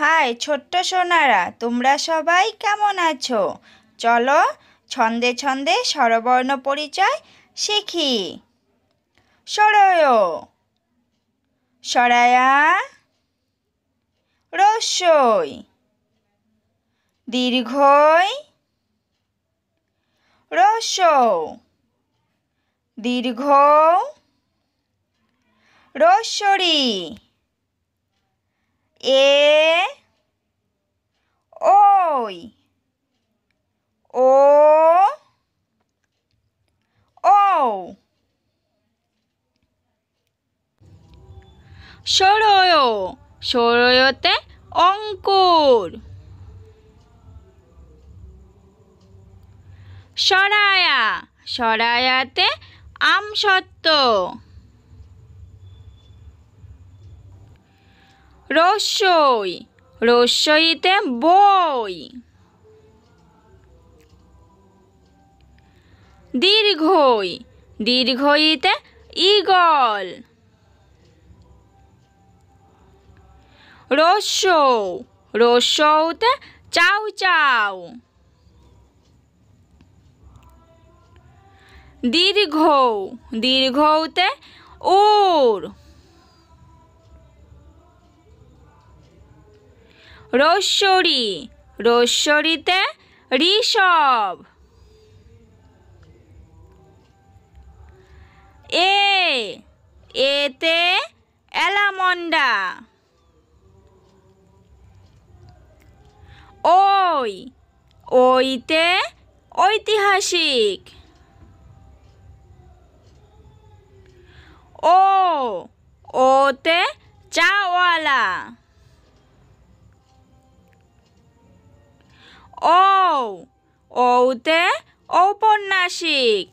High ছোট্ট সোনারা, তোমরা সবাই কেমন আছো? চলো ছন্দে ছন্দে স্বরবর্ণ পরিচয় শিখি। সরয়, সরায়া, রস্যই, দীর্ঘই, রস্যৌ, দীর্ঘ, রস্যরি, এ, ওই, ও, ঔ। সরয়, সরয়তে অঙ্কুর। সরায়া, সরায়াতে আমসত্ত্ব। রস্যই, রস্যইতে বই। দীর্ঘই, দীর্ঘইতে ঈগল। রস্যৌ, রস্যৌতে চাউ চাউ। দীর্ঘৌ, দীর্ঘৌতে উর। রস্যরি, রস্যরিতে ঋষভ। এ, এতে এলামন্ডা। ওই, ওইতে ঐতিহাসিক। ও, ওতে চাওয়ালা। ঔ, ঔতে ঔপন্যাসিক।